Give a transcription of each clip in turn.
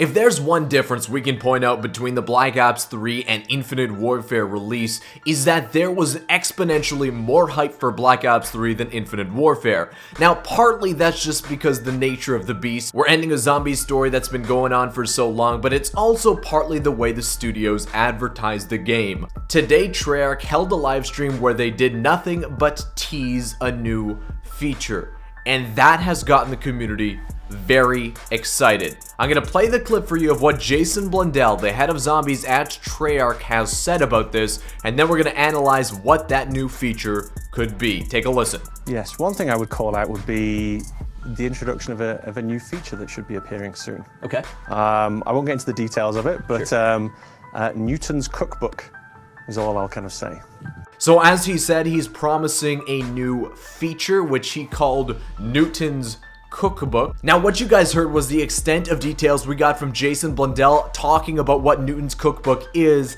If there's one difference we can point out between the Black Ops 3 and Infinite Warfare release, is that there was exponentially more hype for Black Ops 3 than Infinite Warfare. Now, partly that's just because the nature of the beast. We're ending a zombie story that's been going on for so long, but it's also partly the way the studios advertise the game. Today, Treyarch held a live stream where they did nothing but tease a new feature, and that has gotten the community very excited. I'm gonna play the clip for you of what Jason Blundell, the head of zombies at Treyarch, has said about this, and then we're gonna analyze what that new feature could be. Take a listen. Yes, one thing I would call out would be the introduction of a new feature that should be appearing soon. Okay. I won't get into the details of it, but sure. Newton's Cookbook is all I'll kind of say. So as he said, he's promising a new feature, which he called Newton's Cookbook. Now, what you guys heard was the extent of details we got from Jason Blundell talking about what Newton's Cookbook is.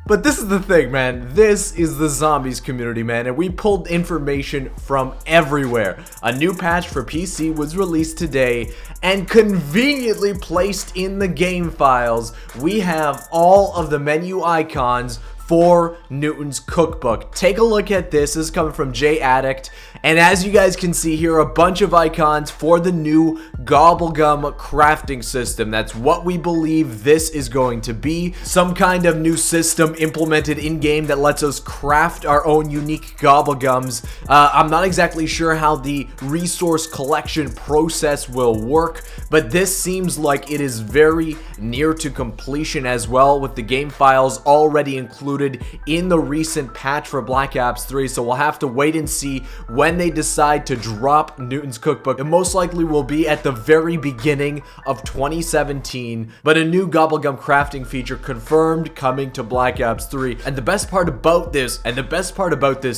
But this is the thing, man. This is the zombies community, man, and we pulled information from everywhere. A new patch for PC was released today, and conveniently placed in the game files, we have all of the menu icons for Newton's Cookbook. Take a look at this. This is coming from J Addict, and as you guys can see here, a bunch of icons for the new Gobblegum crafting system. That's what we believe this is going to be. Some kind of new system implemented in-game that lets us craft our own unique Gobblegums. I'm not exactly sure how the resource collection process will work, but this seems like it is very near to completion as well, with the game files already included in the recent patch for Black Ops 3, so we'll have to wait and see when they decide to drop Newton's Cookbook. It most likely will be at the very beginning of 2017, but a new Gobblegum crafting feature confirmed coming to Black Ops 3. And the best part about this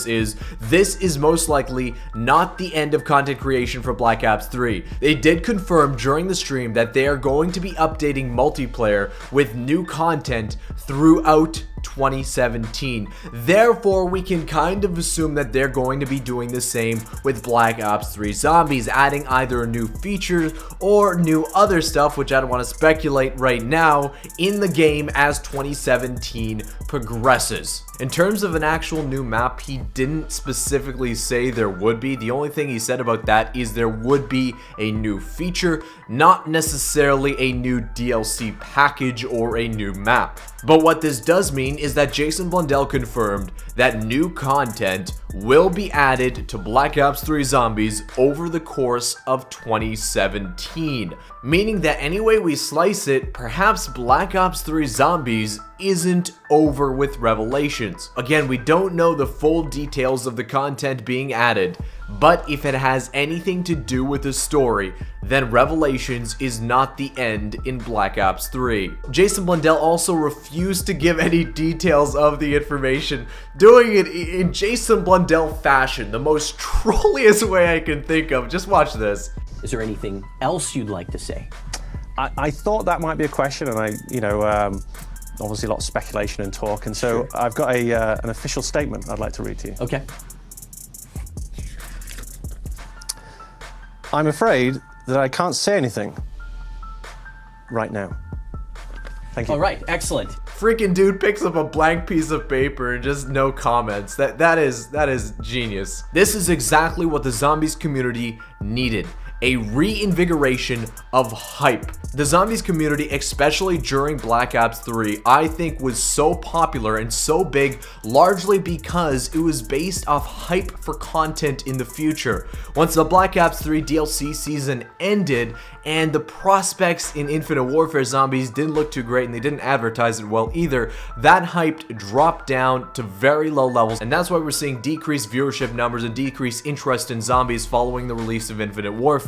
is this is most likely not the end of content creation for Black Ops 3. They did confirm during the stream that they are going to be updating multiplayer with new content throughout 2017. Therefore, we can kind of assume that they're going to be doing the same with Black Ops 3 Zombies, adding either new features or new other stuff, which I don't want to speculate right now, in the game as 2017 progresses. In terms of an actual new map, he didn't specifically say there would be. The only thing he said about that is there would be a new feature, not necessarily a new DLC package or a new map. But what this does mean is that Jason Blundell confirmed that new content will be added to Black Ops 3 Zombies over the course of 2017. Meaning that any way we slice it, perhaps Black Ops 3 Zombies isn't over with Revelations. Again, we don't know the full details of the content being added, but if it has anything to do with the story, then Revelations is not the end in Black Ops 3. Jason Blundell also refused to give any details of the information, doing it in Jason Blundell fashion, the most trolliest way I can think of. Just watch this. Is there anything else you'd like to say? I thought that might be a question, and obviously a lot of speculation and talk, and so sure. I've got an official statement I'd like to read to you. Okay. I'm afraid that I can't say anything right now. Thank you. All right, excellent. Freaking dude picks up a blank piece of paper and just no comments. That is genius. This is exactly what the zombies community needed. A reinvigoration of hype. The zombies community, especially during Black Ops 3, I think was so popular and so big largely because it was based off hype for content in the future. Once the Black Ops 3 DLC season ended and the prospects in Infinite Warfare Zombies didn't look too great and they didn't advertise it well either, that hype dropped down to very low levels, and that's why we're seeing decreased viewership numbers and decreased interest in zombies following the release of Infinite Warfare.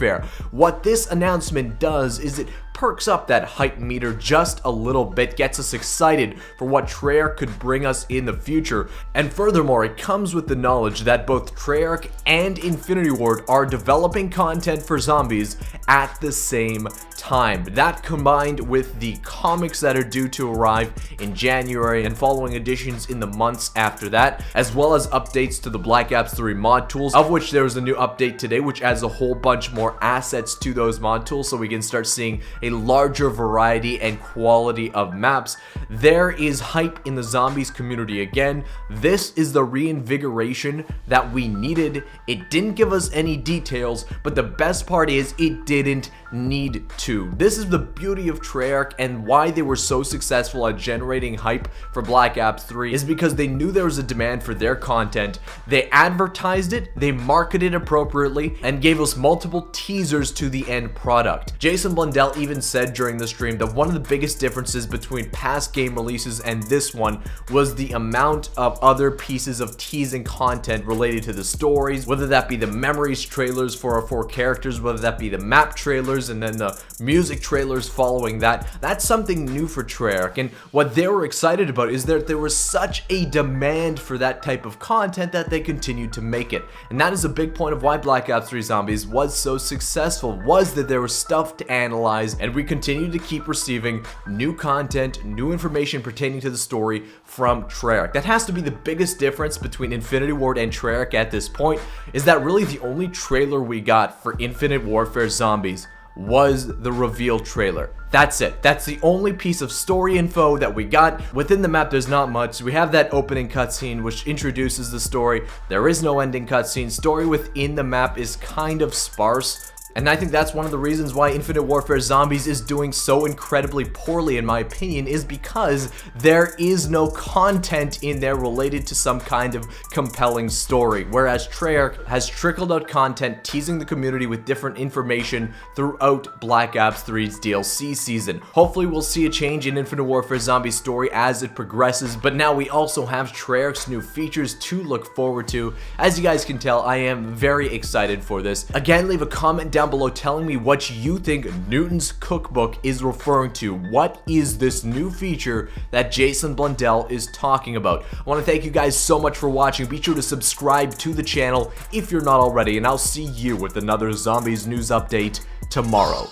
What this announcement does is it perks up that hype meter just a little bit, gets us excited for what Treyarch could bring us in the future, and furthermore, it comes with the knowledge that both Treyarch and Infinity Ward are developing content for zombies at the same time. That combined with the comics that are due to arrive in January and following editions in the months after that, as well as updates to the Black Ops 3 mod tools, of which there was a new update today which adds a whole bunch more assets to those mod tools, so we can start seeing a a larger variety and quality of maps. There is hype in the zombies community again. This is the reinvigoration that we needed. It didn't give us any details, but the best part is it didn't need to. This is the beauty of Treyarch, and why they were so successful at generating hype for Black Ops 3 is because they knew there was a demand for their content. They advertised it, they marketed appropriately, and gave us multiple teasers to the end product. Jason Blundell even said during the stream that one of the biggest differences between past game releases and this one was the amount of other pieces of teasing content related to the stories, whether that be the memories trailers for our 4 characters, whether that be the map trailers, and then the music trailers following that. That's something new for Treyarch, and what they were excited about is that there was such a demand for that type of content that they continued to make it. And that is a big point of why Black Ops 3 Zombies was so successful, was that there was stuff to analyze, and we continued to keep receiving new content, new information pertaining to the story from Treyarch. That has to be the biggest difference between Infinity Ward and Treyarch at this point, is that really the only trailer we got for Infinite Warfare Zombies was the reveal trailer. That's it. That's the only piece of story info that we got. Within the map, there's not much. We have that opening cutscene which introduces the story. There is no ending cutscene. Story within the map is kind of sparse. And I think that's one of the reasons why Infinite Warfare Zombies is doing so incredibly poorly, in my opinion, is because there is no content in there related to some kind of compelling story. Whereas Treyarch has trickled out content, teasing the community with different information throughout Black Ops 3's DLC season. Hopefully we'll see a change in Infinite Warfare Zombies story as it progresses, but now we also have Treyarch's new features to look forward to. As you guys can tell, I am very excited for this. Again, leave a comment down below telling me what you think Newton's Cookbook is referring to. What is this new feature that Jason Blundell is talking about? I want to thank you guys so much for watching. Be sure to subscribe to the channel if you're not already, and I'll see you with another Zombies news update tomorrow.